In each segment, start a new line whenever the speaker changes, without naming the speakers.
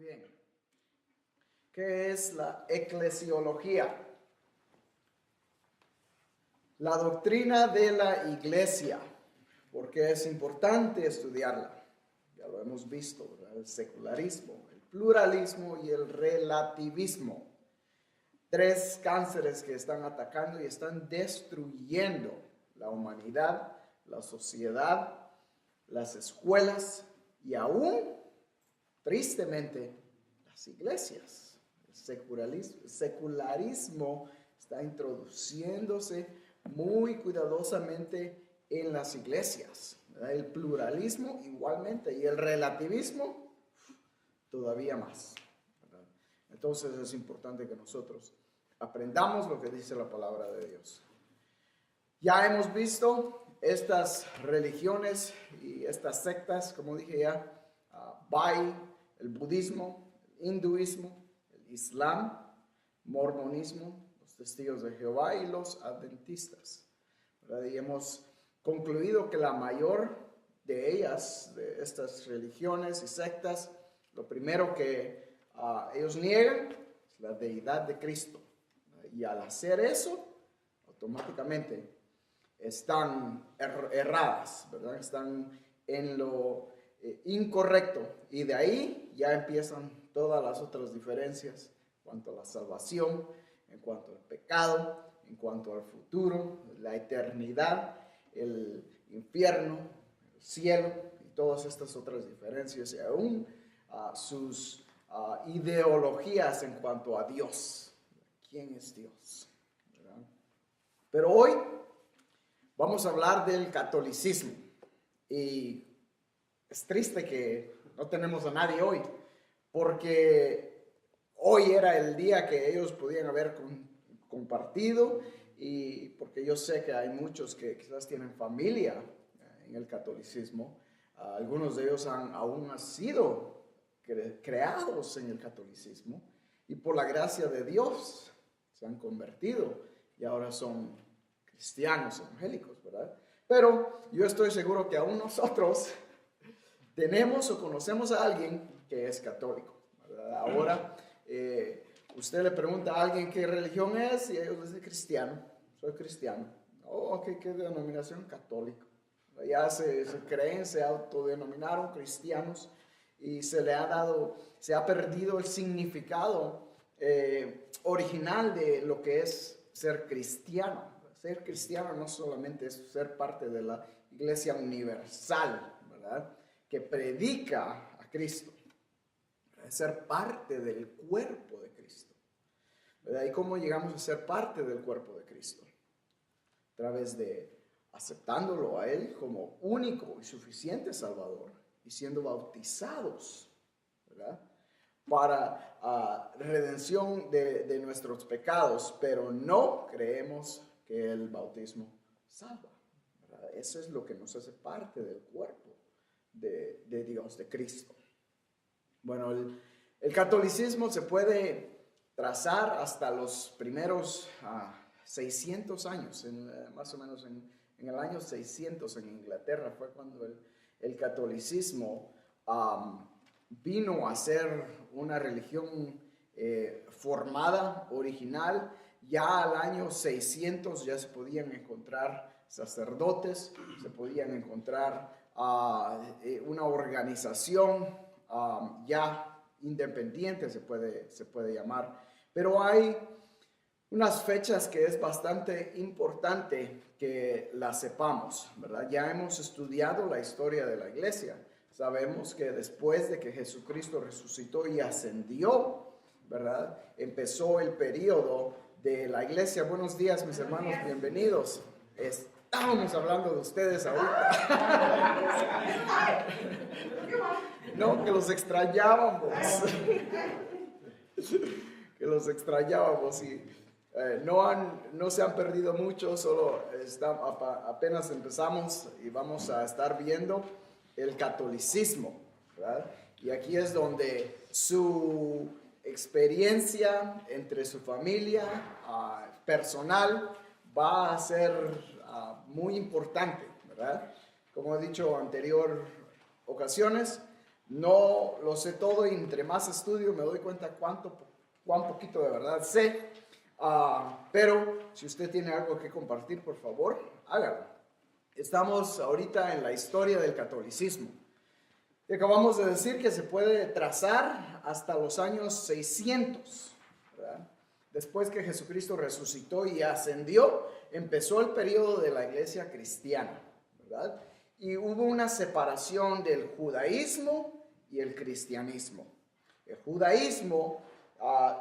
bien. ¿Qué es la eclesiología? La doctrina de la iglesia. ¿Por qué es importante estudiarla? Ya lo hemos visto, ¿verdad? El secularismo, el pluralismo y el relativismo. 3 cánceres que están atacando y están destruyendo la humanidad, la sociedad, las escuelas y aún, tristemente, las iglesias. El secularismo está introduciéndose muy cuidadosamente en las iglesias, ¿verdad? El pluralismo igualmente y el relativismo todavía más, ¿verdad? Entonces es importante que nosotros aprendamos lo que dice la palabra de Dios. Ya hemos visto estas religiones y estas sectas, como dije ya, Bahá'í, el budismo, el hinduismo, el islam, mormonismo, los testigos de Jehová y los adventistas, ¿verdad? Y hemos concluido que la mayor de ellas, de estas religiones y sectas, lo primero que ellos niegan es la deidad de Cristo. Y al hacer eso, automáticamente están erradas, ¿verdad? Están en lo incorrecto. Y de ahí ya empiezan todas las otras diferencias en cuanto a la salvación, en cuanto al pecado, en cuanto al futuro, la eternidad, el infierno, el cielo y todas estas otras diferencias y aún sus ideologías en cuanto a Dios. ¿Quién es Dios? ¿Verdad? Pero hoy vamos a hablar del catolicismo y es triste que no tenemos a nadie hoy porque hoy era el día que ellos podían haber compartido y porque yo sé que hay muchos que quizás tienen familia en el catolicismo. Algunos de ellos aún han sido creados en el catolicismo y por la gracia de Dios se han convertido y ahora son cristianos evangélicos, ¿verdad? Pero yo estoy seguro que aún nosotros tenemos o conocemos a alguien que es católico, ¿verdad? Ahora usted le pregunta a alguien qué religión es y ellos dicen cristiano, soy cristiano. Oh, ¿qué denominación? Católico. Ya se creen, se autodenominaron cristianos y se ha perdido el significado original de lo que es ser cristiano. Ser cristiano no solamente es ser parte de la iglesia universal, ¿verdad? Que predica a Cristo. Es ser parte del cuerpo de Cristo, ¿verdad? ¿Y cómo llegamos a ser parte del cuerpo de Cristo? A través de aceptándolo a Él como único y suficiente Salvador y siendo bautizados, ¿verdad? Para redención de nuestros pecados, pero no creemos que el bautismo salva, ¿verdad? Eso es lo que nos hace parte del cuerpo de Dios, de Cristo. Bueno, el catolicismo se puede trazar hasta los primeros 600 años, más o menos en el año 600 en Inglaterra fue cuando el catolicismo vino a ser una religión formada, original. Ya al año 600 ya se podían encontrar sacerdotes, se podían encontrar una organización ya independiente, se puede llamar. Pero hay unas fechas que es bastante importante que las sepamos, ¿verdad? Ya hemos estudiado la historia de la iglesia. Sabemos que después de que Jesucristo resucitó y ascendió, ¿verdad? Empezó el periodo de la iglesia. Buenos días, mis hermanos, bienvenidos. Estábamos hablando de ustedes ahorita. No, que los extrañábamos. Que los extrañábamos y no se han perdido mucho, solo apenas empezamos y vamos a estar viendo el catolicismo, ¿verdad? Y aquí es donde su experiencia entre su familia personal va a ser muy importante, ¿verdad? Como he dicho en anteriores ocasiones, No lo sé todo y entre más estudio me doy cuenta cuán poquito de verdad sé. Pero si usted tiene algo que compartir, por favor, hágalo. Estamos ahorita en la historia del catolicismo. Y acabamos de decir que se puede trazar hasta los años 600, ¿verdad? Después que Jesucristo resucitó y ascendió, empezó el periodo de la iglesia cristiana, ¿verdad? Y hubo una separación del judaísmo y el cristianismo. El judaísmo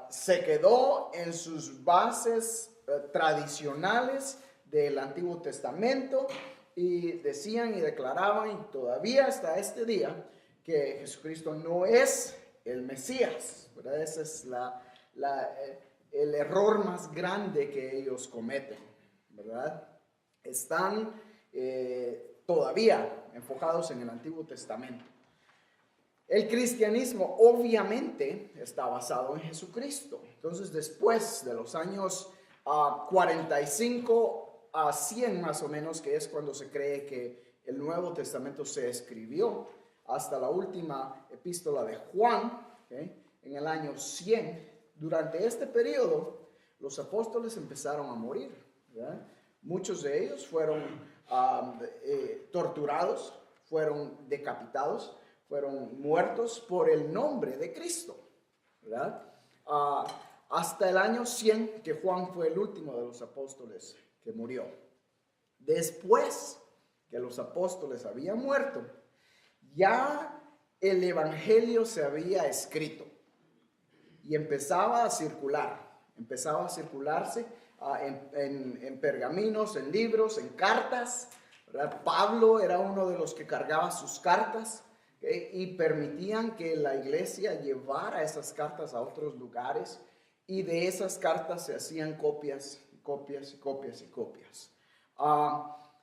se quedó en sus bases tradicionales del Antiguo Testamento y decían y declaraban, y todavía hasta este día, que Jesucristo no es el Mesías, ¿verdad? Ese es el error más grande que ellos cometen, ¿verdad? Están todavía enfocados en el Antiguo Testamento. El cristianismo obviamente está basado en Jesucristo. Entonces, después de los años 45 a 100 más o menos, que es cuando se cree que el Nuevo Testamento se escribió, hasta la última epístola de Juan, ¿okay?, en el año 100, durante este periodo, los apóstoles empezaron a morir, ¿verdad? Muchos de ellos fueron torturados, fueron decapitados, fueron muertos por el nombre de Cristo, ¿verdad? Hasta el año 100, que Juan fue el último de los apóstoles que murió. Después que los apóstoles habían muerto, ya el evangelio se había escrito y empezaba a circularse en pergaminos, en libros, en cartas, ¿verdad? Pablo era uno de los que cargaba sus cartas, ¿okay?, y permitían que la iglesia llevara esas cartas a otros lugares, y de esas cartas se hacían copias, copias y copias y copias.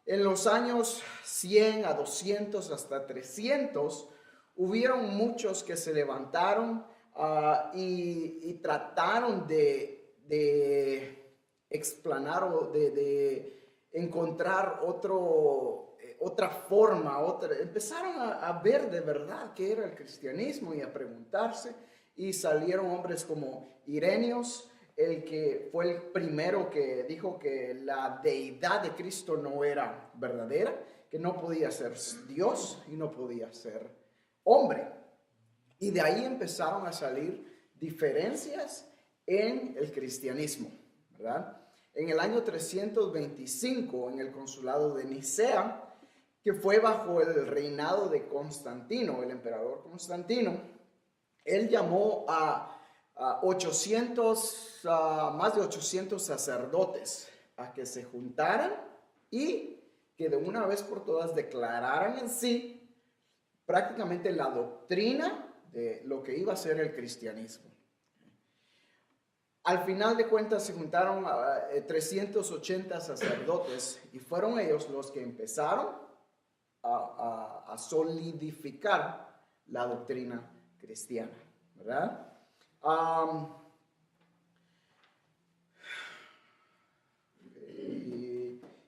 En los años 100 a 200 hasta 300, hubieron muchos que se levantaron y trataron de explanar o de encontrar otra forma, empezaron a ver de verdad qué era el cristianismo y a preguntarse, y salieron hombres como Ireneos, el que fue el primero que dijo que la deidad de Cristo no era verdadera, que no podía ser Dios y no podía ser hombre. Y de ahí empezaron a salir diferencias en el cristianismo, ¿verdad? En el año 325, en el consulado de Nicea, que fue bajo el reinado de Constantino, el emperador Constantino, él llamó a más de 800 sacerdotes a que se juntaran y que de una vez por todas declararan en sí prácticamente la doctrina de lo que iba a ser el cristianismo. Al final de cuentas se juntaron 380 sacerdotes y fueron ellos los que empezaron a solidificar la doctrina cristiana, ¿verdad?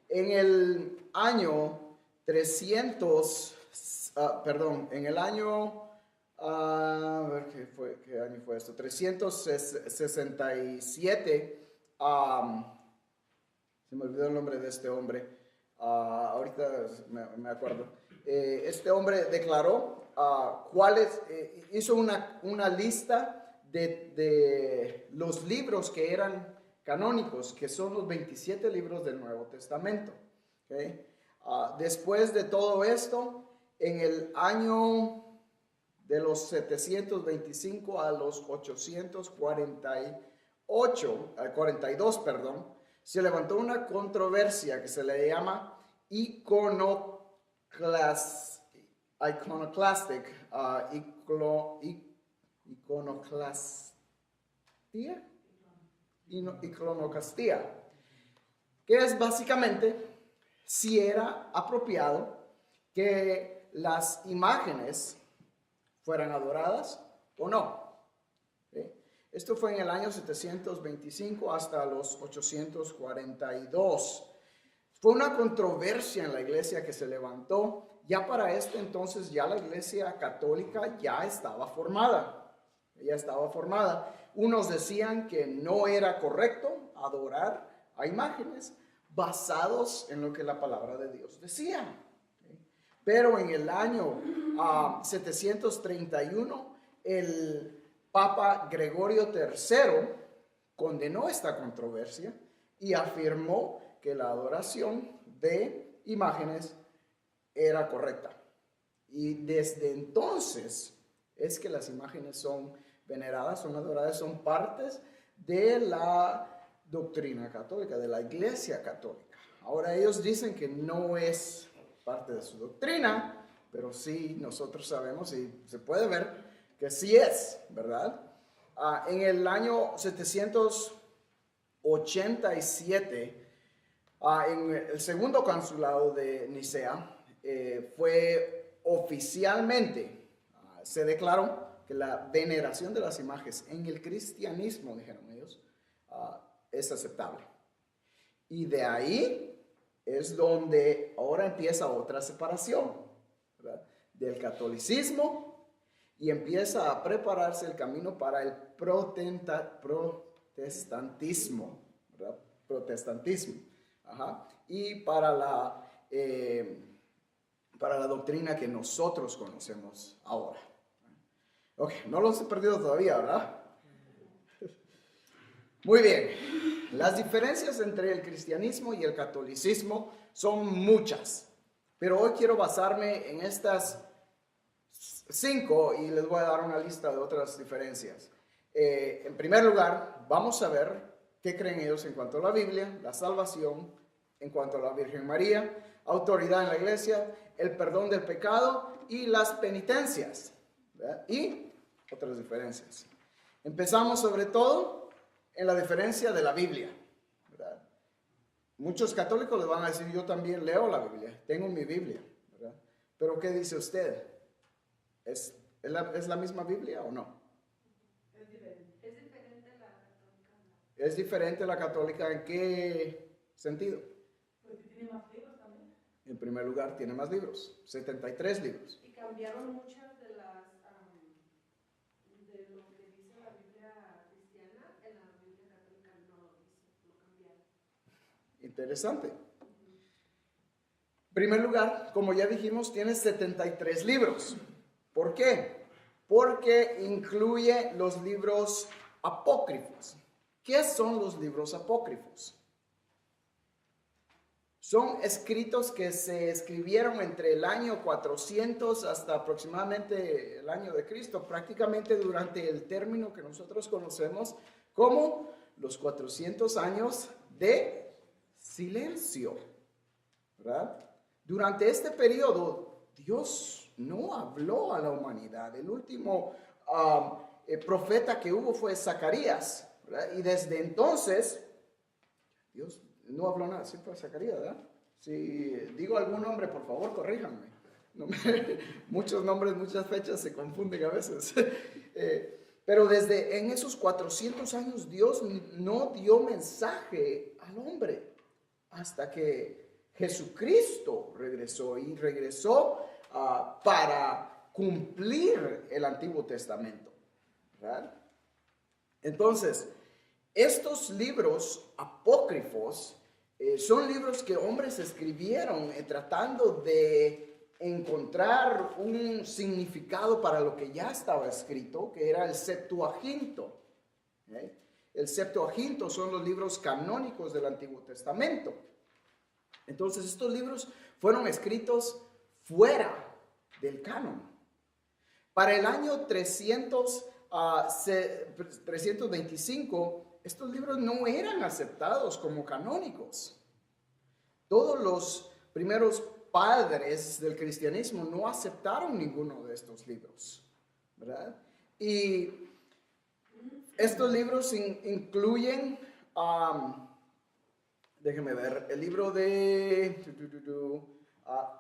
En el año 300, en el año, a ver qué año fue esto, 367, se me olvidó el nombre de este hombre, ahorita me acuerdo. Este hombre declaró hizo una lista de los libros que eran canónicos, que son los 27 libros del Nuevo Testamento. ¿Okay? Después de todo esto, en el año de los 725 a los 842, se levantó una controversia que se le llama iconoclastia, que es básicamente si era apropiado que las imágenes fueran adoradas o no. ¿Sí? Esto fue en el año 725 hasta los 842. Fue una controversia en la iglesia que se levantó ya para esto entonces ya la Iglesia Católica ya estaba formada. Ya estaba formada. Unos decían que no era correcto adorar a imágenes basados en lo que la palabra de Dios decía. Pero en el año 731, el Papa Gregorio III condenó esta controversia y afirmó que la adoración de imágenes era correcta. Y desde entonces es que las imágenes son veneradas, son adoradas, son partes de la doctrina católica, de la Iglesia Católica. Ahora ellos dicen que no es parte de su doctrina, pero sí nosotros sabemos y se puede ver que sí es, ¿verdad? En el año 787, en el segundo consulado de Nicea, fue oficialmente, se declaró que la veneración de las imágenes en el cristianismo, dijeron ellos, es aceptable. Y de ahí es donde ahora empieza otra separación, ¿verdad? Del catolicismo, y empieza a prepararse el camino para el protestantismo, ¿verdad? Protestantismo. Ajá. Y para la doctrina que nosotros conocemos ahora. Ok, no los he perdido todavía, ¿verdad? Muy bien. Las diferencias entre el cristianismo y el catolicismo son muchas, pero hoy quiero basarme en estas 5 y les voy a dar una lista de otras diferencias. En primer lugar, vamos a ver qué creen ellos en cuanto a la Biblia, la salvación, en cuanto a la Virgen María, autoridad en la iglesia, el perdón del pecado y las penitencias, ¿verdad? Y otras diferencias. Empezamos sobre todo en la diferencia de la Biblia, ¿verdad? Muchos católicos les van a decir, yo también leo la Biblia, tengo mi Biblia, ¿verdad? Pero ¿qué dice usted? ¿Es la misma Biblia o no?
Es diferente. Es diferente la católica.
¿Es diferente la católica en qué sentido?
Porque tiene más libros también.
En primer lugar, tiene más libros, 73 libros.
Y cambiaron muchas de las de lo que dice la Biblia cristiana, en la Biblia católica no lo dice, lo cambiaron.
Interesante. En primer lugar, como ya dijimos, tiene 73 libros. ¿Por qué? Porque incluye los libros apócrifos. ¿Qué son los libros apócrifos? Son escritos que se escribieron entre el año 400 hasta aproximadamente el año de Cristo, prácticamente durante el término que nosotros conocemos como los 400 años de silencio, ¿verdad? Durante este periodo, Dios no habló a la humanidad. El último profeta que hubo fue Zacarías, ¿verdad? Y desde entonces, Dios no habló nada. Sí fue Zacarías, ¿verdad? Si digo algún nombre, por favor, corríjanme. Muchos nombres, muchas fechas se confunden a veces. Pero desde en esos 400 años, Dios no dio mensaje al hombre hasta que Jesucristo regresó y regresó para cumplir el Antiguo Testamento, ¿verdad? Entonces, estos libros apócrifos son libros que hombres escribieron tratando de encontrar un significado para lo que ya estaba escrito, que era el Septuaginto. ¿Okay? El Septuaginto son los libros canónicos del Antiguo Testamento. Entonces, estos libros fueron escritos fuera del canon. Para el año 325, estos libros no eran aceptados como canónicos. Todos los primeros padres del cristianismo no aceptaron ninguno de estos libros, ¿verdad? Y estos libros incluyen, déjenme ver, el libro de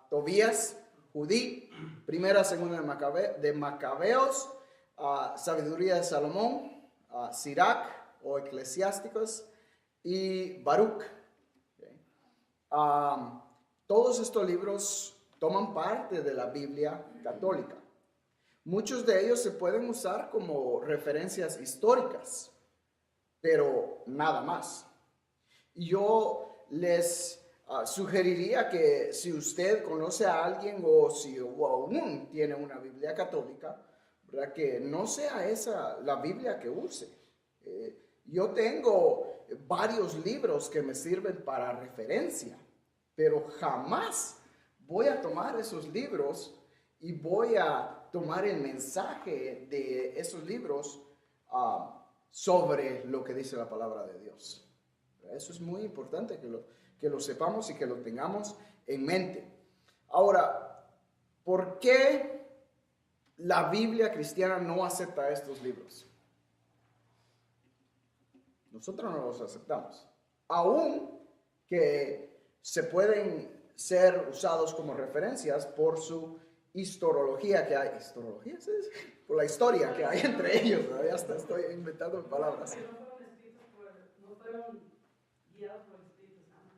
Tobías, Judí, primera, segunda de Macabeos, Sabiduría de Salomón, Sirac o Eclesiásticos y Baruch. Okay. Todos estos libros toman parte de la Biblia católica. Muchos de ellos se pueden usar como referencias históricas, pero nada más. Yo les sugeriría que si usted conoce a alguien o aún tiene una Biblia católica, ¿verdad?, que no sea esa la Biblia que use. Yo tengo varios libros que me sirven para referencia, pero jamás voy a tomar esos libros y voy a tomar el mensaje de esos libros sobre lo que dice la palabra de Dios. Eso es muy importante que lo sepamos y que lo tengamos en mente. Ahora, ¿por qué la Biblia cristiana no acepta estos libros? Nosotros no los aceptamos, aun que se pueden ser usados como referencias por su historiología que hay. ¿Historiología? ¿Sí? Por la historia que hay entre ellos. Ya hasta estoy inventando palabras.
No fueron guiados por el Espíritu Santo.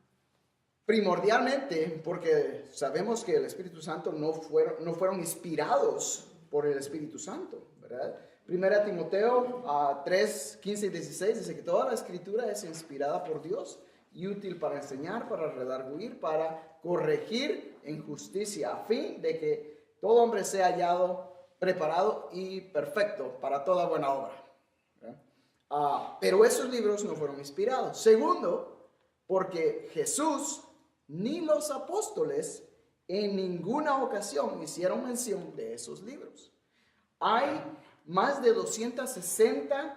Primordialmente, porque sabemos que el Espíritu Santo no fueron inspirados por el Espíritu Santo, ¿verdad? Primera Timoteo 3, 15 y 16 dice que toda la escritura es inspirada por Dios y útil para enseñar, para redarguir, para corregir en justicia, a fin de que todo hombre sea hallado preparado y perfecto para toda buena obra. Pero esos libros no fueron inspirados. Segundo, porque Jesús ni los apóstoles en ninguna ocasión hicieron mención de esos libros. Hay más de 260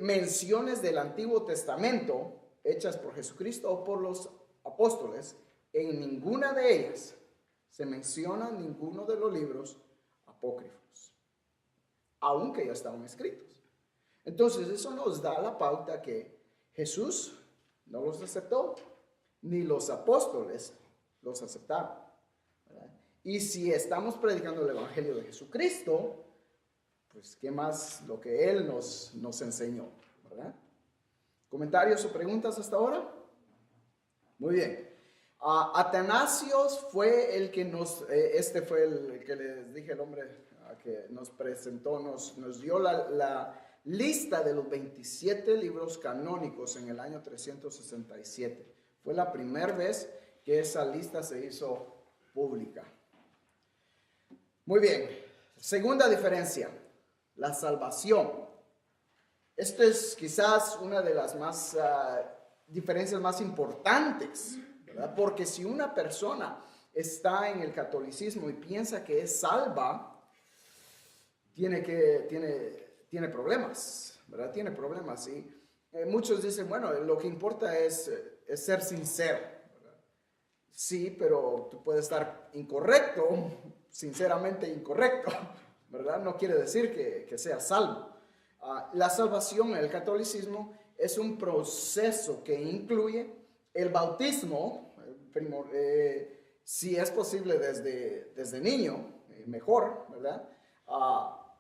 menciones del Antiguo Testamento hechas por Jesucristo o por los apóstoles. En ninguna de ellas se menciona ninguno de los libros apócrifos, aunque ya estaban escritos. Entonces eso nos da la pauta que Jesús no los aceptó, ni los apóstoles los aceptaron, ¿verdad? Y si estamos predicando el Evangelio de Jesucristo, pues qué más lo que Él nos enseñó, ¿verdad? ¿Comentarios o preguntas hasta ahora? Muy bien. Atanasios fue el que este fue el que les dije, el hombre que nos presentó, nos dio la lista de los 27 libros canónicos en el año 367. Fue la primera vez que esa lista se hizo pública. Muy bien. Segunda diferencia, la salvación. Esto es quizás una de las diferencias más importantes, ¿verdad? Porque si una persona está en el catolicismo y piensa que es salva, tiene problemas, ¿verdad? Tiene problemas. Y muchos dicen, bueno, lo que importa es ser sincero, ¿verdad? Sí, pero tú puedes estar incorrecto, sinceramente incorrecto, ¿verdad? No quiere decir que seas salvo. La salvación en el catolicismo es un proceso que incluye el bautismo, si es posible desde niño, mejor, ¿verdad?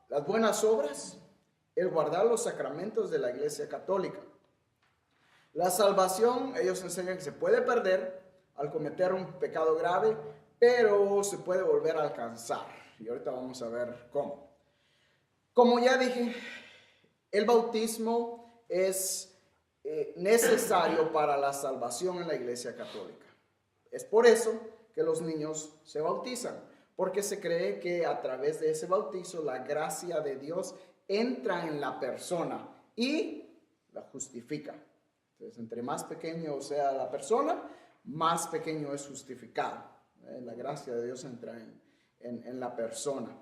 Las buenas obras, el guardar los sacramentos de la Iglesia Católica. La salvación, ellos enseñan que se puede perder al cometer un pecado grave, pero se puede volver a alcanzar. Y ahorita vamos a ver cómo. Como ya dije, el bautismo es necesario para la salvación en la Iglesia Católica. Es por eso que los niños se bautizan, porque se cree que a través de ese bautizo la gracia de Dios entra en la persona y la justifica. Entonces, entre más pequeño sea la persona, más pequeño es justificado. La gracia de Dios entra en la persona.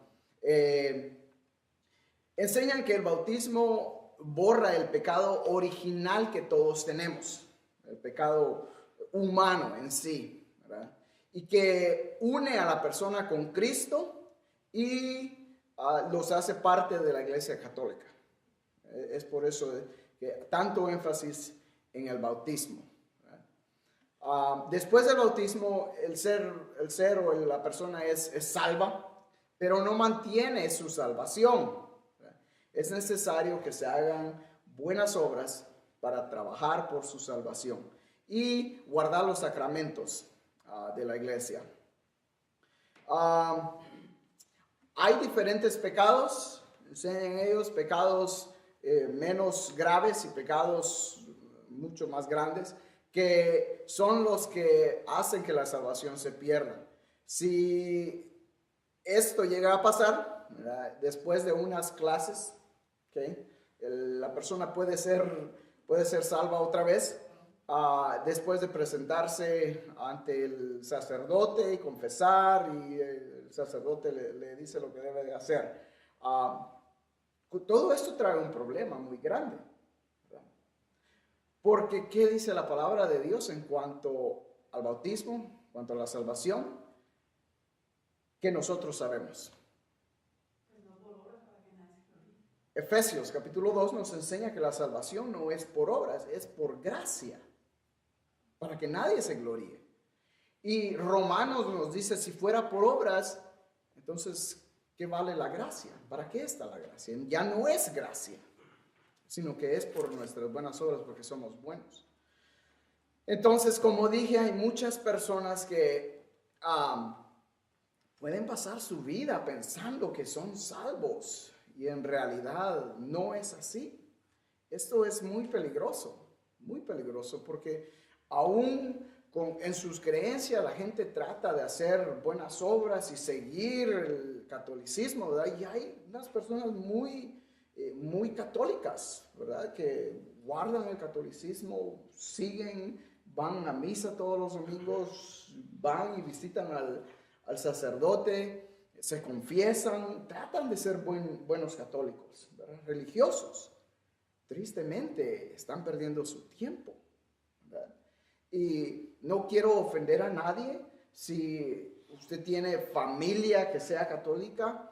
Enseñan que el bautismo borra el pecado original que todos tenemos, el pecado humano en sí, ¿verdad? Y que une a la persona con Cristo y los hace parte de la Iglesia Católica. Es por eso que tanto énfasis en el bautismo. Después del bautismo, el ser o la persona es salva, pero no mantiene su salvación. Es necesario que se hagan buenas obras para trabajar por su salvación y guardar los sacramentos de la iglesia. Ah, hay diferentes pecados, enseñan ellos, pecados menos graves y pecados mucho más grandes, que son los que hacen que la salvación se pierda. Si esto llega a pasar, ¿verdad? Después de unas clases, ¿okay? La persona puede ser salva otra vez, después de presentarse ante el sacerdote y confesar, y el sacerdote le dice lo que debe de hacer. Todo esto trae un problema muy grande, ¿verdad? Porque ¿qué dice la palabra de Dios en cuanto al bautismo, en cuanto a la salvación? Que nosotros sabemos. Efesios capítulo 2 nos enseña que la salvación no es por obras, es por gracia, para que nadie se gloríe. Y Romanos nos dice, si fuera por obras, entonces, ¿qué vale la gracia? ¿Para qué está la gracia? Ya no es gracia, sino que es por nuestras buenas obras, porque somos buenos. Entonces, como dije, hay muchas personas que pueden pasar su vida pensando que son salvos y en realidad no es así. Esto es muy peligroso porque aún en sus creencias la gente trata de hacer buenas obras y seguir el catolicismo, ¿verdad? Y hay unas personas muy católicas, ¿verdad? Que guardan el catolicismo, siguen, van a misa todos los domingos, van y visitan al sacerdote, se confiesan, tratan de ser buenos católicos, ¿verdad? Religiosos. Tristemente están perdiendo su tiempo, ¿verdad? Y no quiero ofender a nadie. Si usted tiene familia que sea católica,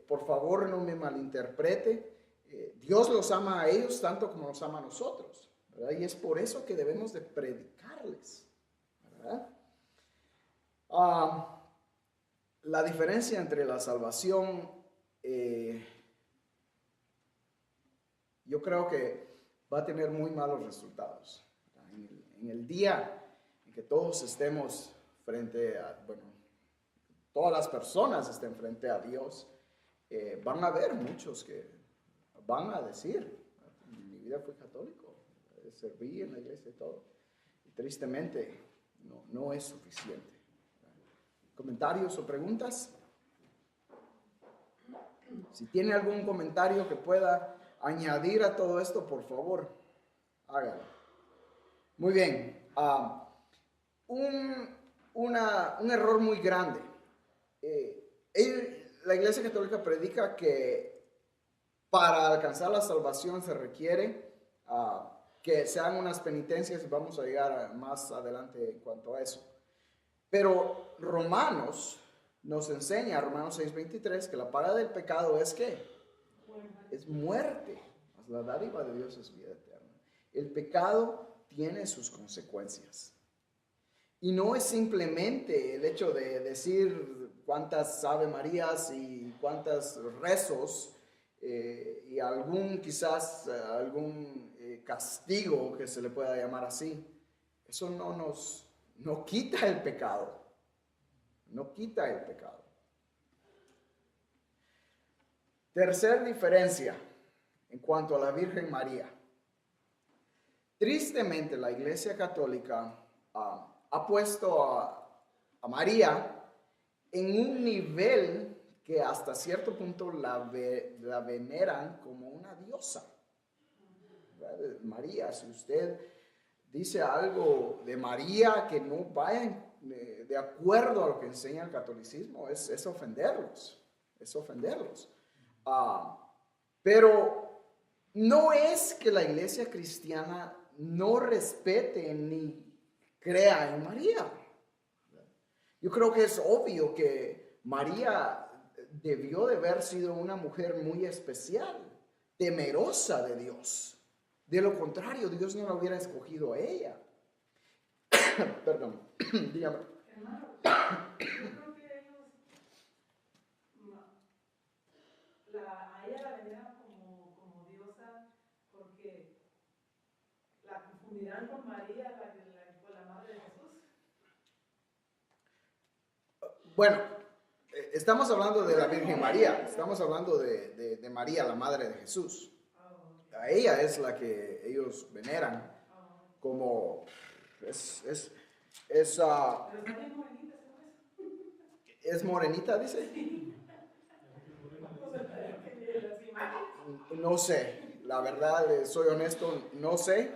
por favor no me malinterprete. Dios los ama a ellos tanto como nos ama a nosotros, ¿verdad? Y es por eso que debemos de predicarles, ¿verdad? La diferencia entre la salvación, yo creo que va a tener muy malos resultados. En el día en que todos estemos frente a, bueno, todas las personas estén frente a Dios, van a haber muchos que van a decir, mi vida fue católico, serví en la iglesia y todo. Y tristemente no es suficiente. ¿Comentarios o preguntas? Si tiene algún comentario que pueda añadir a todo esto, por favor, hágalo. Muy bien. Un error muy grande. La Iglesia Católica predica que para alcanzar la salvación se requiere que se hagan unas penitencias, y vamos a llegar más adelante en cuanto a eso. Pero Romanos nos enseña, Romanos 6:23, que la paga del pecado es ¿qué? Es muerte. La dádiva de Dios es vida eterna. El pecado tiene sus consecuencias. Y no es simplemente el hecho de decir cuántas Ave Marías y cuántos rezos y quizás algún castigo que se le pueda llamar así. Eso no quita el pecado. No quita el pecado. Tercer diferencia en cuanto a la Virgen María. Tristemente, la Iglesia Católica ha puesto a María en un nivel que hasta cierto punto la veneran como una diosa. ¿Verdad? María, si usted dice algo de María que no vaya de acuerdo a lo que enseña el catolicismo, es ofenderlos. Es ofenderlos. Pero no es que la iglesia cristiana no respete ni crea en María. Yo creo que es obvio que María debió de haber sido una mujer muy especial, temerosa de Dios. De lo contrario, Dios no la hubiera escogido a ella. Perdón, dígame.
Hermano, yo creo que ellos a ella la veneran como diosa porque la confundirán con María, con la madre de Jesús.
Bueno, estamos hablando de la Virgen María, estamos hablando de María, la madre de Jesús. A ella es la que ellos veneran como es morenita, dice. No sé, la verdad, soy honesto, no sé.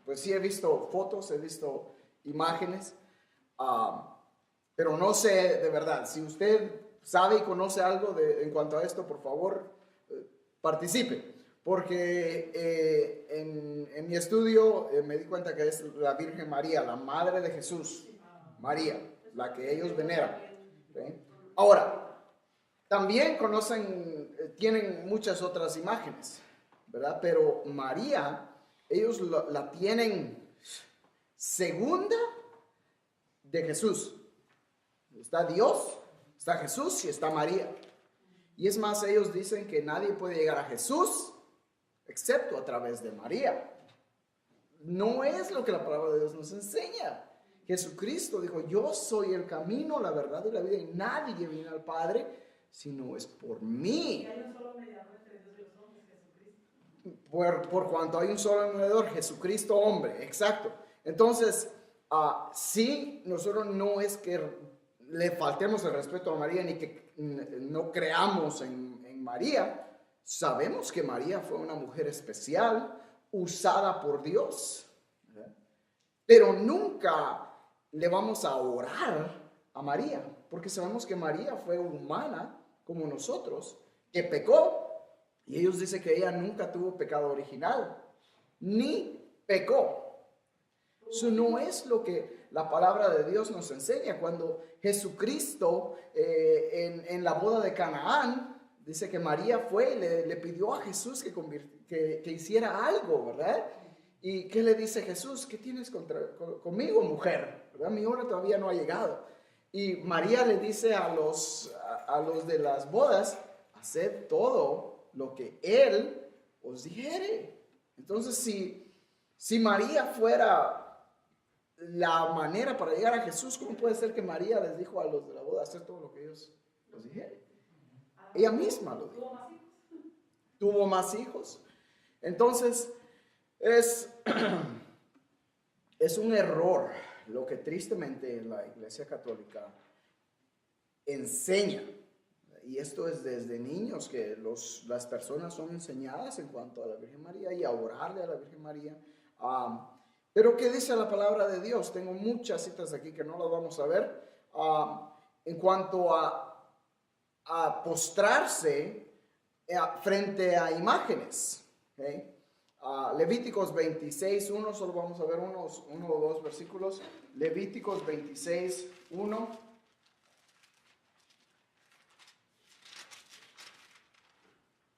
Pues sí he visto fotos, he visto imágenes, pero no sé de verdad. Si usted sabe y conoce algo en cuanto a esto, por favor, participe. Porque en mi estudio me di cuenta que es la Virgen María, la madre de Jesús, María, la que ellos veneran. ¿Okay? Ahora, también tienen muchas otras imágenes, ¿verdad? Pero María, ellos la tienen segunda de Jesús. Está Dios, está Jesús y está María. Y es más, ellos dicen que nadie puede llegar a Jesús excepto a través de María. No es lo que la palabra de Dios nos enseña. Jesucristo dijo, yo soy el camino, la verdad y la vida, y nadie viene al Padre si no es por mí.
Hay un solo mediador entre Dios y los hombres, Jesucristo.
Por cuanto hay un solo mediador, Jesucristo hombre, exacto. Entonces, sí, nosotros no es que le faltemos el respeto a María, ni que no creamos en María. Sabemos que María fue una mujer especial, usada por Dios, ¿verdad? Pero nunca le vamos a orar a María, porque sabemos que María fue humana como nosotros, que pecó, y ellos dicen que ella nunca tuvo pecado original, ni pecó. Eso no es lo que la palabra de Dios nos enseña. Cuando Jesucristo en la boda de Canaán, dice que María fue y le pidió a Jesús que hiciera algo, ¿verdad? ¿Y qué le dice Jesús? ¿Qué tienes conmigo, mujer? ¿Verdad? Mi hora todavía no ha llegado. Y María le dice a los de las bodas, haced todo lo que Él os dijere. Entonces, si María fuera la manera para llegar a Jesús, ¿cómo puede ser que María les dijo a los de la boda hacer todo lo que ellos os dijeren? Ella misma lo dijo. Tuvo más hijos. Entonces, es un error lo que tristemente la Iglesia Católica enseña. Y esto es desde niños que las personas son enseñadas en cuanto a la Virgen María y a orarle a la Virgen María. Pero ¿qué dice la palabra de Dios? Tengo muchas citas aquí que no las vamos a ver. En cuanto a postrarse frente a imágenes. ¿Okay? Levíticos 26:1, solo vamos a ver uno o dos versículos. Levíticos 26:1.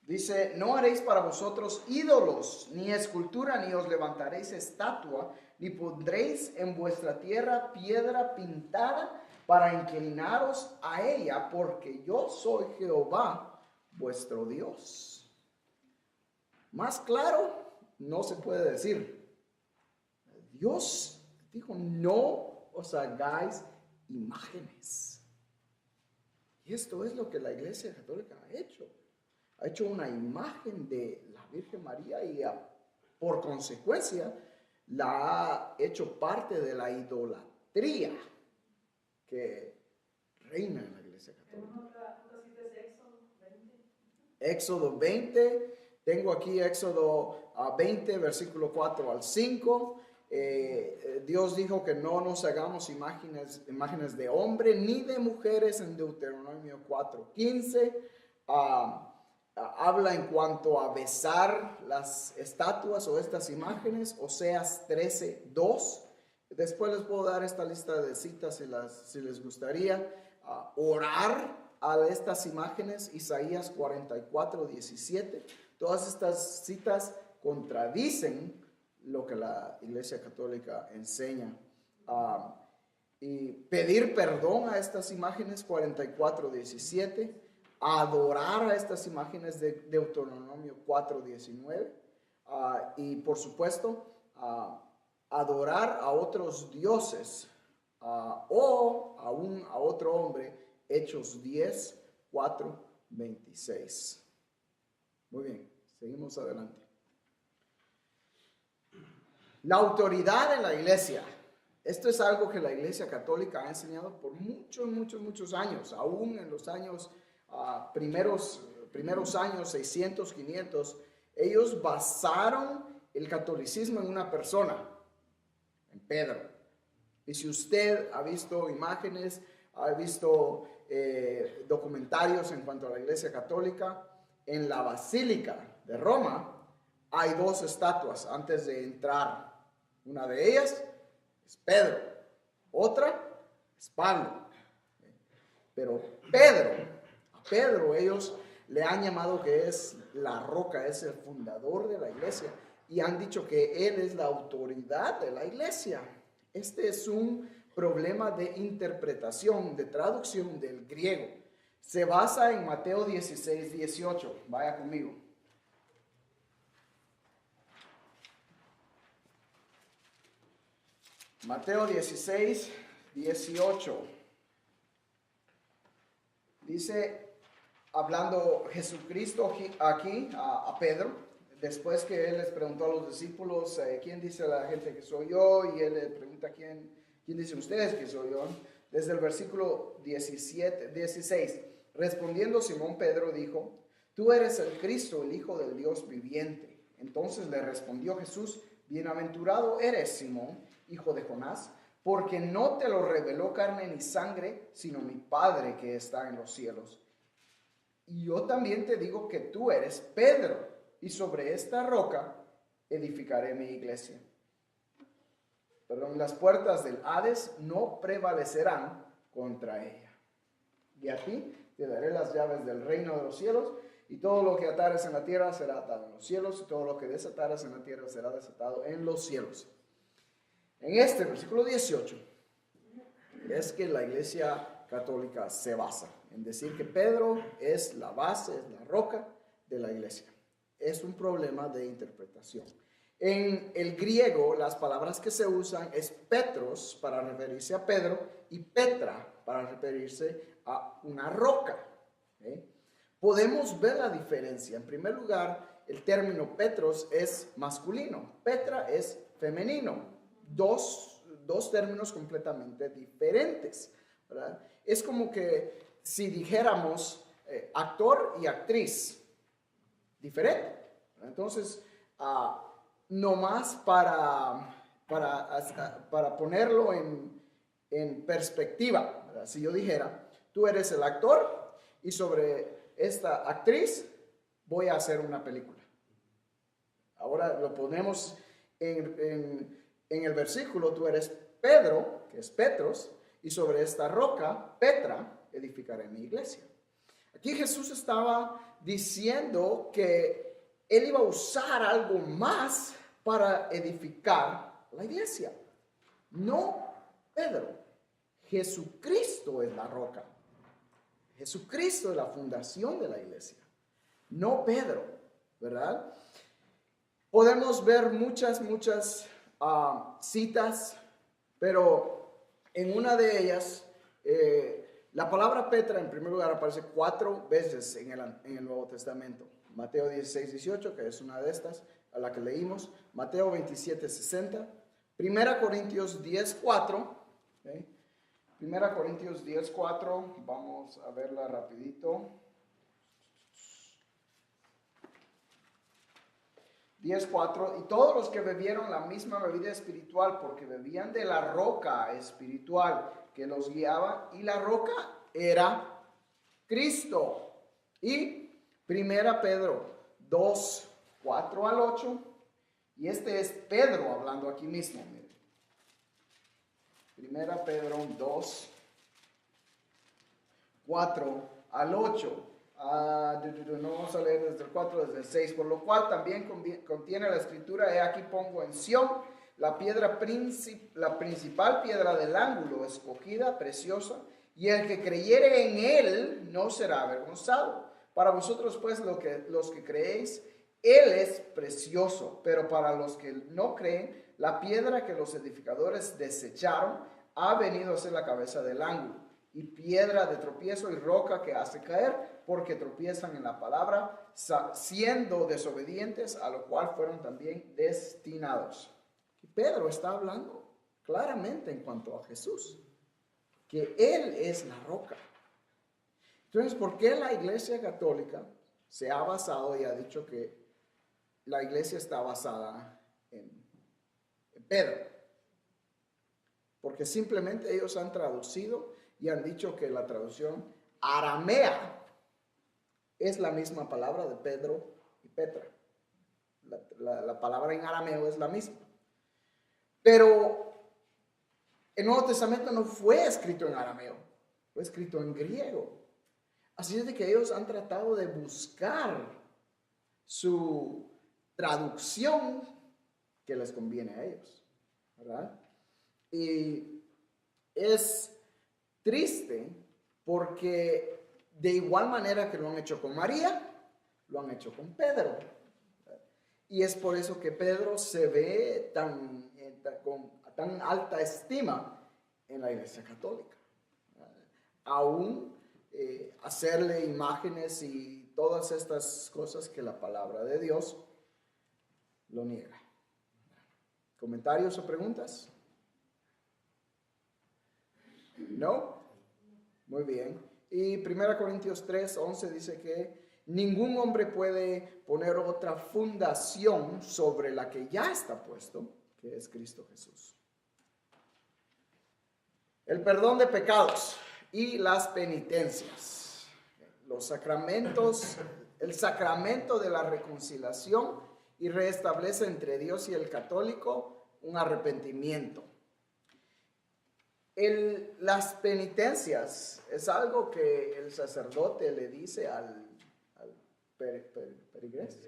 Dice, no haréis para vosotros ídolos, ni escultura, ni os levantaréis estatua, ni pondréis en vuestra tierra piedra pintada para inclinaros a ella, porque yo soy Jehová, vuestro Dios. Más claro, no se puede decir. Dios dijo, no os hagáis imágenes. Y esto es lo que la Iglesia Católica ha hecho. Ha hecho una imagen de la Virgen María y por consecuencia la ha hecho parte de la idolatría que reina en la Iglesia Católica. Éxodo 20, tengo aquí Éxodo 20, versículo 4 al 5. Dios dijo que no nos hagamos imágenes de hombre ni de mujeres en Deuteronomio 4:15. Habla en cuanto a besar las estatuas o estas imágenes, Oseas 13:2. Después les puedo dar esta lista de citas si les gustaría. Orar a estas imágenes, Isaías 44:17. Todas estas citas contradicen lo que la Iglesia Católica enseña. Y pedir perdón a estas imágenes, 44:17. Adorar a estas imágenes de Deuteronomio 4:19. Y por supuesto, adorar a otros dioses o aún a otro hombre Hechos 10, 4, 26. Muy bien, seguimos adelante. La autoridad en la iglesia. Esto es algo que la iglesia católica ha enseñado por muchos años, aún en los años primeros años 600, 500. Ellos basaron el catolicismo en una persona, en Pedro. Y si usted ha visto imágenes, ha visto documentarios en cuanto a la iglesia católica, en la Basílica de Roma hay 2 estatuas antes de entrar. Una de ellas es Pedro, otra es Pablo. Pero a Pedro ellos le han llamado que es la roca, es el fundador de la iglesia, y han dicho que él es la autoridad de la iglesia. Este es un problema de interpretación, de traducción del griego. Se basa en Mateo 16, 18. Vaya conmigo. Mateo 16, 18. Dice, hablando Jesucristo aquí a Pedro, después que él les preguntó a los discípulos, ¿quién dice la gente que soy yo? Y él le pregunta, ¿quién dicen ustedes que soy yo? Desde el versículo 16. Respondiendo Simón Pedro dijo, tú eres el Cristo, el Hijo del Dios viviente. Entonces le respondió Jesús, bienaventurado eres Simón, hijo de Jonás, porque no te lo reveló carne ni sangre, sino mi Padre que está en los cielos. Y yo también te digo que tú eres Pedro, y sobre esta roca edificaré mi iglesia. Las puertas del Hades no prevalecerán contra ella. Y a ti te daré las llaves del reino de los cielos, y todo lo que atares en la tierra será atado en los cielos, y todo lo que desatares en la tierra será desatado en los cielos. En este versículo 18 es que la iglesia católica se basa en decir que Pedro es la base, es la roca de la iglesia. Es un problema de interpretación. En el griego, las palabras que se usan es Petros para referirse a Pedro y Petra para referirse a una roca. Podemos ver la diferencia. En primer lugar, el término Petros es masculino, Petra es femenino. Dos términos completamente diferentes, ¿verdad? Es como que si dijéramos actor y actriz, diferente, ¿verdad? Entonces, nomás para ponerlo en perspectiva, ¿verdad? Si yo dijera, tú eres el actor y sobre esta actriz voy a hacer una película. Ahora lo ponemos en el versículo, tú eres Pedro, que es Petros, y sobre esta roca, Petra, edificaré mi iglesia. Aquí Jesús estaba diciendo que él iba a usar algo más para edificar la iglesia. No Pedro. Jesucristo es la roca. Jesucristo es la fundación de la iglesia. No Pedro, ¿verdad? Podemos ver muchas citas, pero en una de ellas, la palabra Petra en primer lugar aparece 4 veces en el Nuevo Testamento. Mateo 16, 18, que es una de estas, a la que leímos. Mateo 27, 60. 1 Corintios 10, 4. ¿Okay? 1 Corintios 10, 4. Vamos a verla rapidito. 10:4, y todos los que bebieron la misma bebida espiritual, porque bebían de la roca espiritual que los guiaba, y la roca era Cristo. Y 1 Pedro 2:4 al 8, y este es Pedro hablando aquí mismo. 1 Pedro 2:4 al 8. No vamos a leer desde el 4, desde el 6. Por lo cual también contiene la escritura: he aquí pongo en Sión la principal piedra del ángulo, escogida, preciosa, y el que creyere en él no será avergonzado. Para vosotros pues los que creéis, él es precioso, pero para los que no creen, la piedra que los edificadores desecharon ha venido a ser la cabeza del ángulo, y piedra de tropiezo y roca que hace caer, porque tropiezan en la palabra, siendo desobedientes, a lo cual fueron también destinados. Y Pedro está hablando claramente en cuanto a Jesús, que Él es la roca. Entonces, ¿por qué la Iglesia Católica se ha basado y ha dicho que la Iglesia está basada en Pedro? Porque simplemente ellos han traducido y han dicho que la traducción aramea es la misma palabra de Pedro y Petra. La palabra en arameo es la misma. Pero el Nuevo Testamento no fue escrito en arameo, fue escrito en griego. Así es de que ellos han tratado de buscar su traducción que les conviene a ellos, ¿verdad? Y es triste porque de igual manera que lo han hecho con María, lo han hecho con Pedro. Y es por eso que Pedro se ve con tan alta estima en la Iglesia Católica. Aún hacerle imágenes y todas estas cosas que la palabra de Dios lo niega. ¿Comentarios o preguntas? ¿No? Muy bien. Y 1 Corintios 3:11 dice que ningún hombre puede poner otra fundación sobre la que ya está puesto, que es Cristo Jesús. El perdón de pecados y las penitencias. Los sacramentos, el sacramento de la reconciliación y reestablece entre Dios y el católico un arrepentimiento. Las penitencias es algo que el sacerdote le dice al perigrés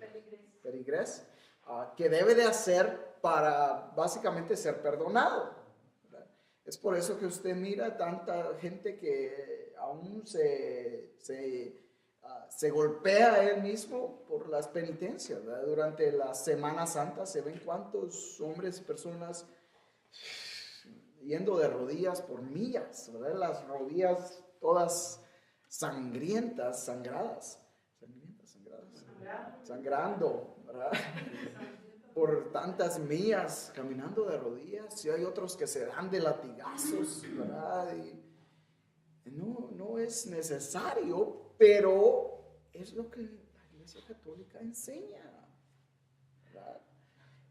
que debe de hacer para básicamente ser perdonado, ¿verdad? Es por eso que usted mira tanta gente que aún se golpea a él mismo por las penitencias, ¿verdad? Durante la Semana Santa se ven cuántos hombres y personas yendo de rodillas por millas, ¿verdad? Las rodillas todas sangrientas, sangrando, ¿verdad? Por tantas millas caminando de rodillas, y hay otros que se dan de latigazos, ¿verdad? Y no es necesario, pero es lo que la Iglesia Católica enseña, ¿verdad?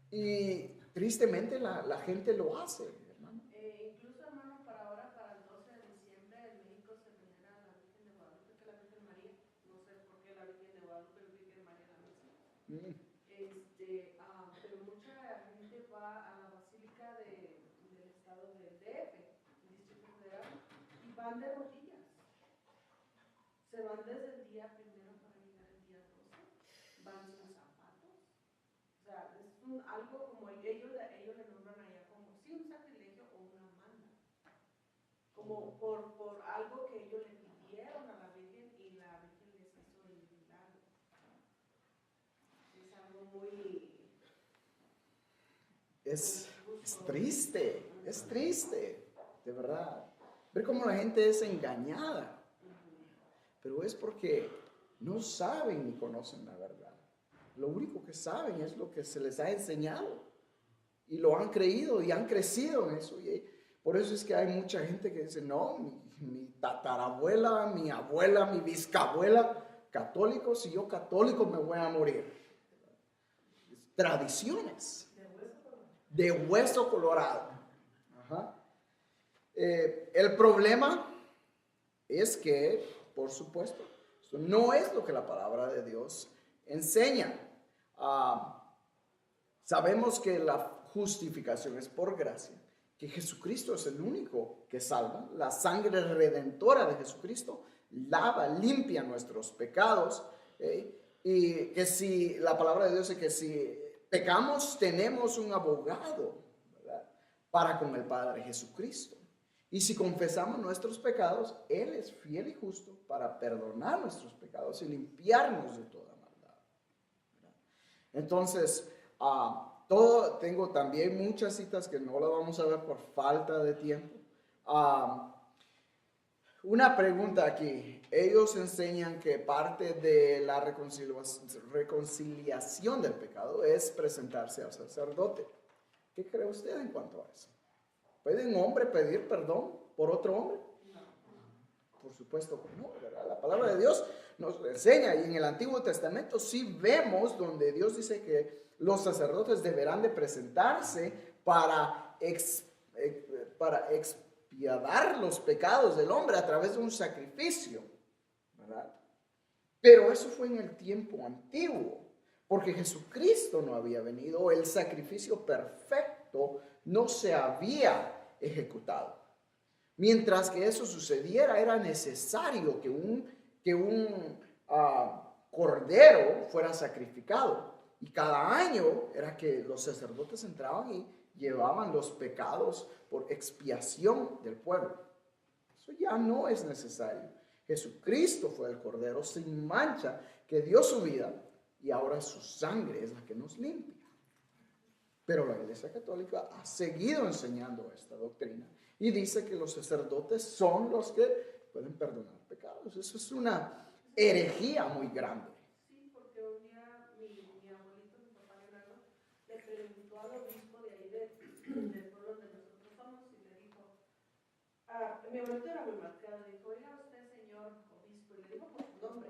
Y tristemente la gente lo hace.
Incluso, hermano, para ahora, para el 12 de diciembre, en México se venera a la Virgen de Guadalupe, que la Virgen María, no sé por qué la Virgen de Guadalupe y Virgen María la misma. Pero mucha gente va a la Basílica del Estado del DF, el Distrito Federal, y van de rodillas. Se van desde el día primero para llegar el día 12, van sin zapatos. O sea, es algo como ellos le nombran allá como sí, un sacrilegio o una manda. Como por algo que ellos le pidieron a la Virgen y la Virgen les hizo el milagro. Es algo muy...
Es triste, de verdad. Ver cómo la gente es engañada. Pero es porque no saben ni conocen la verdad. Lo único que saben es lo que se les ha enseñado. Y lo han creído y han crecido en eso. Y por eso es que hay mucha gente que dice, no, mi tatarabuela, mi abuela, mi bisabuela, católicos, si yo católico me voy a morir. Tradiciones. De hueso colorado. Ajá. El problema es que, por supuesto, esto no es lo que la palabra de Dios enseña. Sabemos que la justificación es por gracia, que Jesucristo es el único que salva. La sangre redentora de Jesucristo lava, limpia nuestros pecados. Y que si la palabra de Dios dice que si pecamos, tenemos un abogado, ¿verdad?, para con el Padre, Jesucristo. Y si confesamos nuestros pecados, Él es fiel y justo para perdonar nuestros pecados y limpiarnos de toda maldad, ¿verdad? Entonces, tengo también muchas citas que no las vamos a ver por falta de tiempo. Una pregunta aquí. Ellos enseñan que parte de la reconciliación del pecado es presentarse al sacerdote. ¿Qué cree usted en cuanto a eso? ¿Puede un hombre pedir perdón por otro hombre? Por supuesto que no, ¿verdad? La palabra de Dios nos enseña, y en el Antiguo Testamento sí vemos donde Dios dice que los sacerdotes deberán de presentarse para expiar los pecados del hombre a través de un sacrificio, ¿verdad? Pero eso fue en el tiempo antiguo, porque Jesucristo no había venido, el sacrificio perfecto no se había ejecutado. Mientras que eso sucediera, era necesario que un cordero fuera sacrificado. Y cada año era que los sacerdotes entraban y llevaban los pecados por expiación del pueblo. Eso ya no es necesario. Jesucristo fue el cordero sin mancha que dio su vida y ahora su sangre es la que nos limpia. Pero la Iglesia Católica ha seguido enseñando esta doctrina y dice que los sacerdotes son los que pueden perdonar pecados. Eso es una herejía muy grande.
Sí, porque un día mi abuelito, mi papá Leonardo, le preguntó al obispo de ahí del pueblo donde nosotros somos y le dijo, mi abuelito era muy malcriado, le dijo, oiga usted señor obispo, y le dijo por su nombre,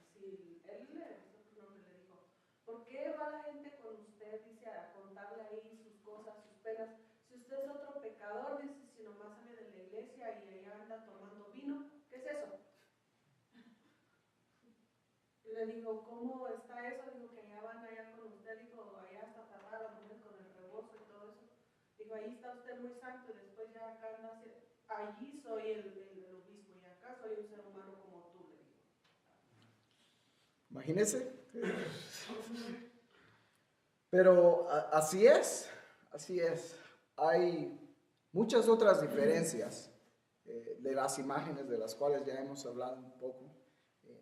así, él le dijo su nombre, le dijo, ¿por qué va la gente con usted, dice, a contarle ahí sus cosas, sus penas? Si usted es otro pecador, dice, si nomás sale de la iglesia y allá anda tomando vino, ¿qué es eso? Y le digo, ¿cómo está eso? Digo, que allá van allá con usted, digo, allá hasta tapar a la mujer con el rebozo y todo eso. Digo, ahí está usted muy santo y después ya acá anda, allí soy el obispo y acá soy un ser humano como tú, le digo.
Imagínense. Pero así es, así es. Hay muchas otras diferencias de las imágenes de las cuales ya hemos hablado un poco.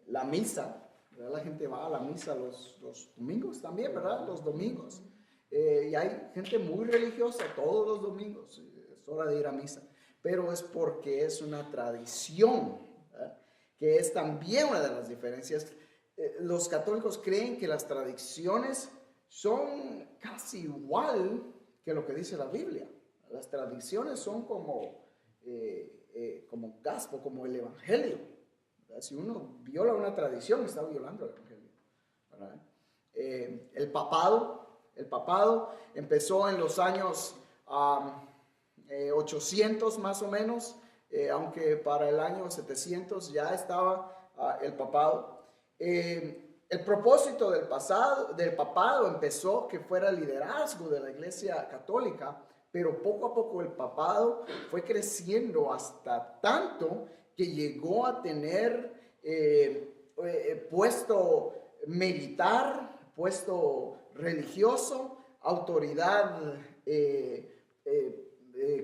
La misa, ¿verdad? La gente va a la misa los domingos también, ¿verdad? Los domingos. Y hay gente muy religiosa todos los domingos. Es hora de ir a misa. Pero es porque es una tradición, ¿verdad? Que es también una de las diferencias. Los católicos creen que las tradiciones son casi igual que lo que dice la Biblia. Las tradiciones son como gospel, como el evangelio. ¿Verdad? Si uno viola una tradición, está violando el evangelio. ¿Verdad? El papado empezó en los años 800 más o menos, aunque para el año 700 ya estaba el papado. El propósito del papado empezó que fuera liderazgo de la Iglesia Católica, pero poco a poco el papado fue creciendo hasta tanto que llegó a tener puesto militar, puesto religioso, autoridad,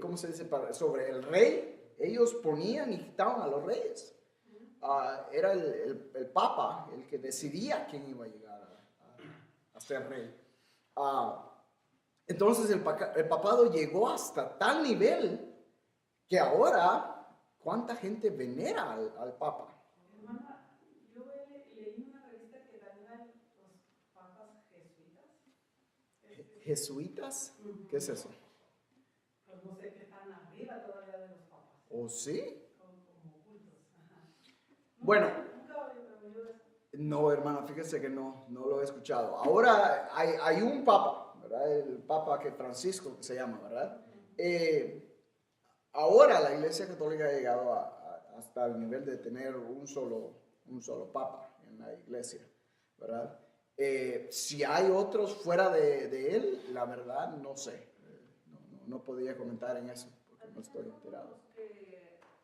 ¿cómo se dice? Sobre el rey. Ellos ponían y quitaban a los reyes. Era el papa el que decidía quién iba a llegar a ser rey. Entonces el papado llegó hasta tal nivel que ahora, ¿cuánta gente venera al papa?
Hermana, yo leí una revista que dan los papas jesuitas.
¿Jesuitas? ¿Qué es eso?
Pues no sé, que están arriba todavía de los papas.
¿Oh, sí?
Como ocultos. Ajá.
Bueno.
Nunca había oído eso.
No, hermana, fíjense que no lo he escuchado. Ahora hay un papa, ¿verdad? El papa que Francisco se llama, ¿verdad? Ahora la Iglesia Católica ha llegado hasta el nivel de tener un solo papa en la iglesia, ¿verdad? Si hay otros fuera de él, la verdad no sé. No podría comentar en eso porque no estoy enterado.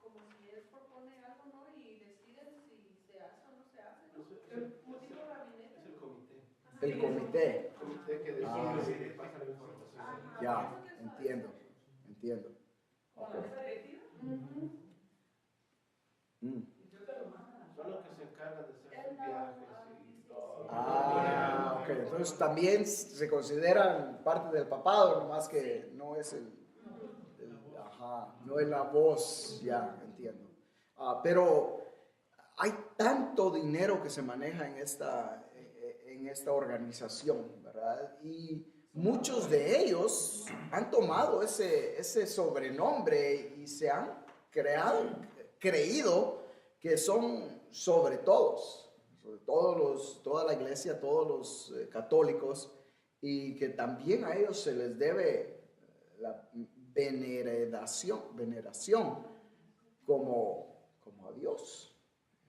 Como si él propone algo, ¿no? Y deciden si se hace o no se hace, ¿no? El motivo gabinete. Es el comité.
El comité.
El comité que decide si le pasa la información.
Ya, entiendo.
¿Cuando es elegida?
Son los que se encargan de hacer viajes y todo.
Ok. Entonces también se consideran parte del papado, nomás que no es no es la voz, ya, entiendo. Pero hay tanto dinero que se maneja en esta organización, ¿verdad? Y muchos de ellos han tomado ese sobrenombre y se han creído que son sobre todos, toda la iglesia, todos los católicos, y que también a ellos se les debe la veneración como a Dios.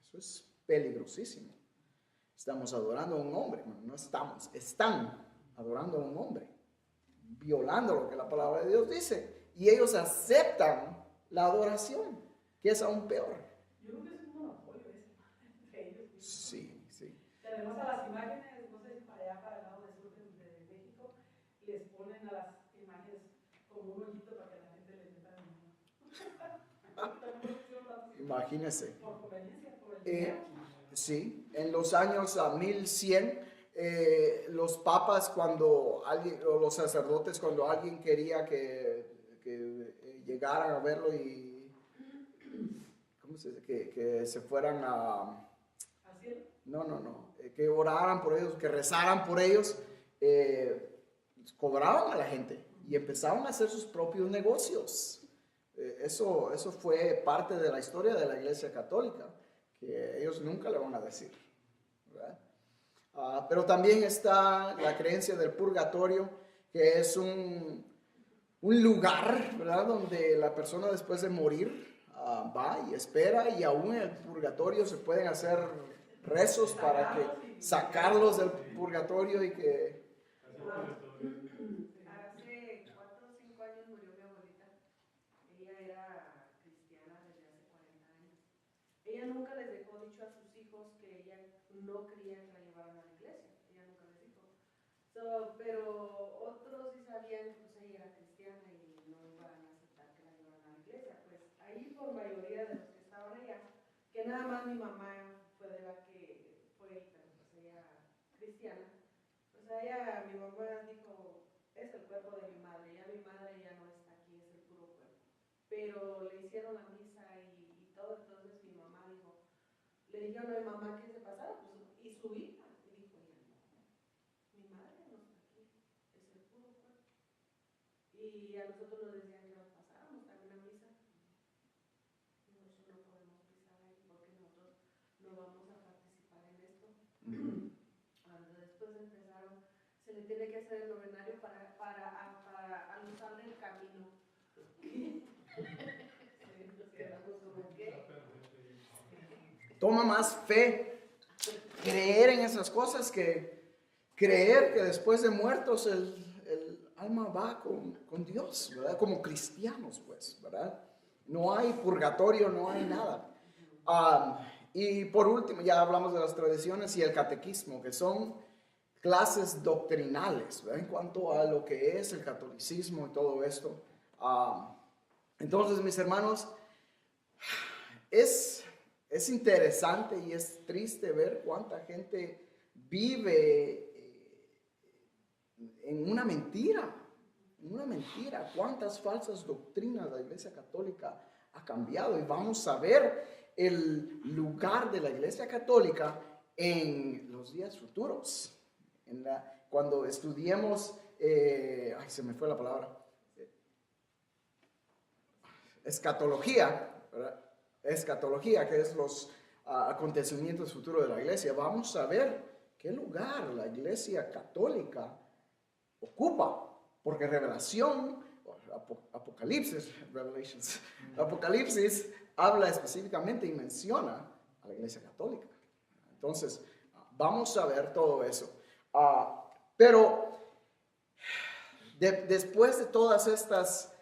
Eso es peligrosísimo. Estamos adorando a un hombre. Bueno, no estamos, están adorando a un hombre, violando lo que la palabra de Dios dice, y ellos aceptan la adoración, que es aún peor.
Yo creo que es un monopolio entre ellos.
Sí, sí.
Tenemos a las imágenes, no sé si para allá, para el lado del sur de México, les ponen a las imágenes como un hoyito para que la gente le meta en
Imagínense.
por conveniencia, por el dinero.
Sí, en los años 1100, los papas o los sacerdotes, cuando alguien quería que llegaran a verlo y que se fueran
¿Al cielo?
No, que oraran por ellos, que rezaran por ellos, cobraban a la gente y empezaban a hacer sus propios negocios. Eso fue parte de la historia de la Iglesia Católica, que ellos nunca le van a decir, ¿verdad? Pero también está la creencia del purgatorio, que es un lugar, ¿verdad?, donde la persona después de morir va y espera, y aún en el purgatorio se pueden hacer rezos para que sacarlos del purgatorio y que...
Hace 4 o 5 años murió mi abuelita. Ella era cristiana desde hace 40 años. Ella nunca les dejó dicho a sus hijos que ella no quería que la llevaran a la iglesia. Ella nunca les dijo. Pero otros sí sabían que pues ella era cristiana y no iban a aceptar que la llevaran a la iglesia. Pues ahí por mayoría de los que estaban allá, que nada más mi mamá fue de la que fue, pero pues ella cristiana, pues ella, mi mamá dijo, es el cuerpo de mi madre ya no está aquí, es el puro cuerpo. Pero le hicieron la misa y todo, entonces mi mamá dijo, le dijeron a mi mamá que se pasara, pues, y su hija, y dijo ella, no, mi madre no está aquí, es el puro cuerpo. Y a nosotros nos decían que nos pasáramos también a misa. Nosotros no podemos pisar ahí porque nosotros no vamos a participar en esto. Después empezaron, se le tiene que hacer el novenario para alusarle el camino.
Toma más fe creer en esas cosas que creer que después de muertos el alma va con Dios, ¿verdad? Como cristianos, pues, ¿verdad? No hay purgatorio, no hay nada. Y por último, ya hablamos de las tradiciones y el catequismo, que son clases doctrinales, ¿verdad?, en cuanto a lo que es el catolicismo y todo esto. Entonces, mis hermanos, es interesante y es triste ver cuánta gente vive en una mentira, cuántas falsas doctrinas la Iglesia Católica ha cambiado, y vamos a ver el lugar de la Iglesia Católica en los días futuros. Cuando estudiemos, se me fue la palabra, escatología, ¿verdad? Escatología, que es los acontecimientos futuros de la Iglesia, vamos a ver qué lugar la Iglesia Católica ocupa, porque Apocalipsis habla específicamente y menciona a la Iglesia Católica. Entonces, vamos a ver todo eso. Pero después de todas estas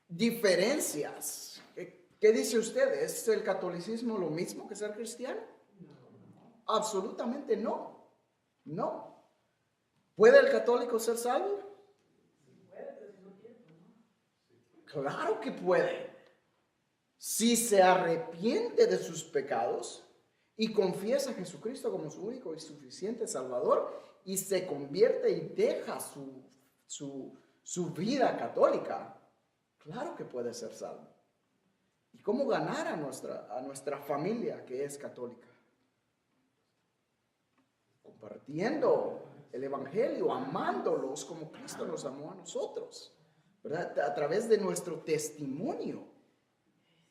diferencias, ¿qué dice usted? ¿Es el catolicismo lo mismo que ser cristiano? No. Absolutamente no. No. ¿Puede el católico ser salvo? Claro que puede. Si se arrepiente de sus pecados y confiesa a Jesucristo como su único y suficiente Salvador, y se convierte y deja su vida católica, claro que puede ser salvo. ¿Y cómo ganar a nuestra familia que es católica? Compartiendo el evangelio, amándolos como Cristo nos amó a nosotros, ¿verdad? A través de nuestro testimonio,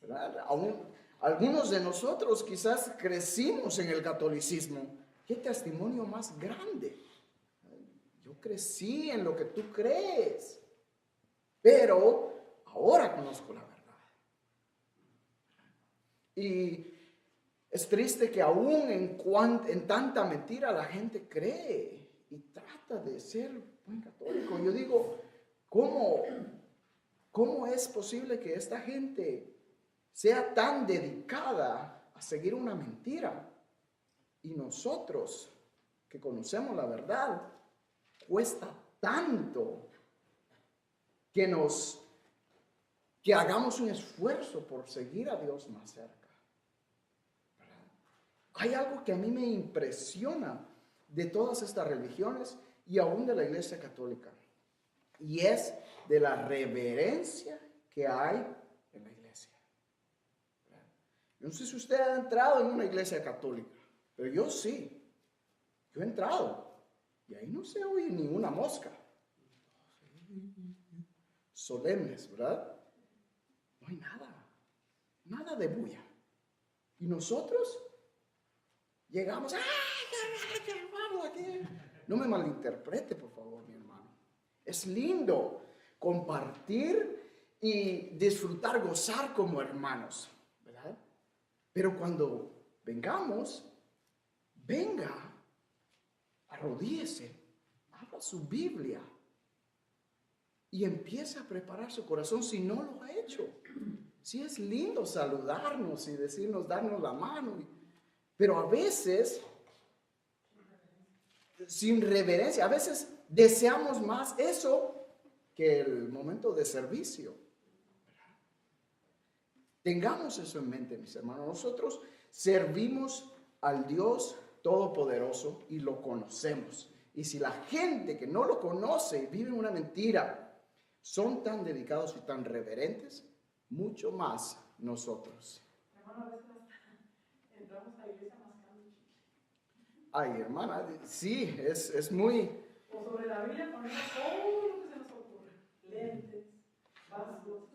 ¿verdad? Algunos de nosotros quizás crecimos en el catolicismo. ¿Qué testimonio más grande? Yo crecí en lo que tú crees, pero ahora conozco la verdad. Y es triste que aún en tanta mentira la gente cree y trata de ser buen católico. Yo digo, ¿cómo es posible que esta gente sea tan dedicada a seguir una mentira? Y nosotros, que conocemos la verdad, cuesta tanto que hagamos un esfuerzo por seguir a Dios más cerca. Hay algo que a mí me impresiona de todas estas religiones y aún de la Iglesia Católica, y es de la reverencia que hay en la iglesia. Yo no sé si usted ha entrado en una iglesia católica, pero yo sí. Yo he entrado y ahí no se oye ninguna mosca. Solemnes, ¿verdad? No hay nada de bulla. Y nosotros llegamos, vamos aquí. No me malinterprete, por favor, mi hermano. Es lindo compartir y disfrutar, gozar como hermanos, ¿verdad? Pero cuando vengamos, venga, arrodíllese, abra su Biblia y empiece a preparar su corazón si no lo ha hecho. Sí es lindo saludarnos y decirnos, darnos la mano, pero a veces, sin reverencia, a veces deseamos más eso que el momento de servicio. Tengamos eso en mente, mis hermanos. Nosotros servimos al Dios Todopoderoso y lo conocemos. Y si la gente que no lo conoce y vive una mentira son tan dedicados y tan reverentes, mucho más nosotros.
Hermano, a veces entramos a la iglesia mascando chicle.
Ay, hermana, sí, es muy...
O sobre la Biblia ponemos todo lo que se nos ocurre. Lentes, vasos.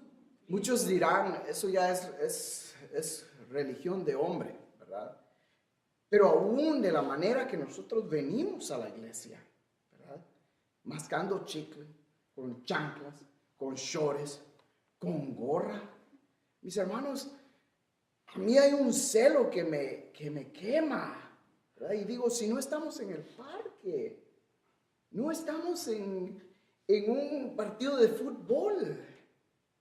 Muchos dirán, eso ya es religión de hombre, ¿verdad? Pero aún de la manera que nosotros venimos a la iglesia, ¿verdad? Mascando chicle, con chanclas, con shorts, con gorra. Mis hermanos, a mí hay un celo que me quema, ¿verdad? Y digo, si no estamos en el parque, no estamos en un partido de fútbol,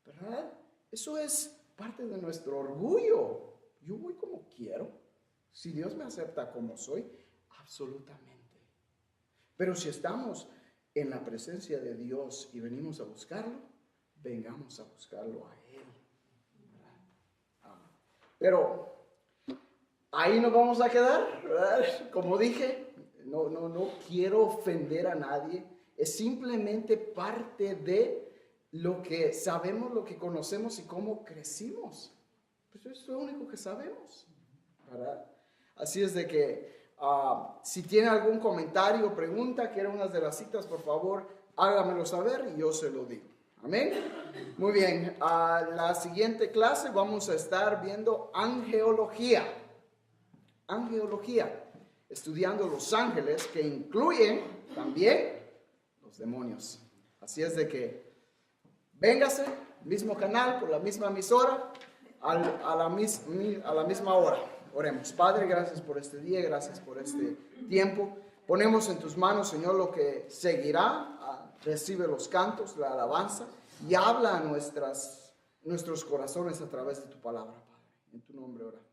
¿verdad? Eso es parte de nuestro orgullo. Yo voy como quiero. Si Dios me acepta como soy, absolutamente. Pero si estamos en la presencia de Dios y venimos a buscarlo, vengamos a buscarlo a Él. Pero ahí nos vamos a quedar, ¿verdad? Como dije, no quiero ofender a nadie. Es simplemente parte de lo que sabemos, lo que conocemos y cómo crecimos. Pues eso es lo único que sabemos, ¿verdad? Así es de que si tiene algún comentario o pregunta, quiere unas de las citas, por favor, hágamelo saber y yo se lo digo. Amén. Muy bien, la siguiente clase vamos a estar viendo angeología. Angeología, estudiando los ángeles que incluyen también los demonios. Así es de que véngase, mismo canal, por la misma emisora, a la misma hora. Oremos. Padre, gracias por este día, gracias por este tiempo. Ponemos en tus manos, Señor, lo que seguirá. Recibe los cantos, la alabanza y habla a nuestros corazones a través de tu palabra, Padre. En tu nombre oramos.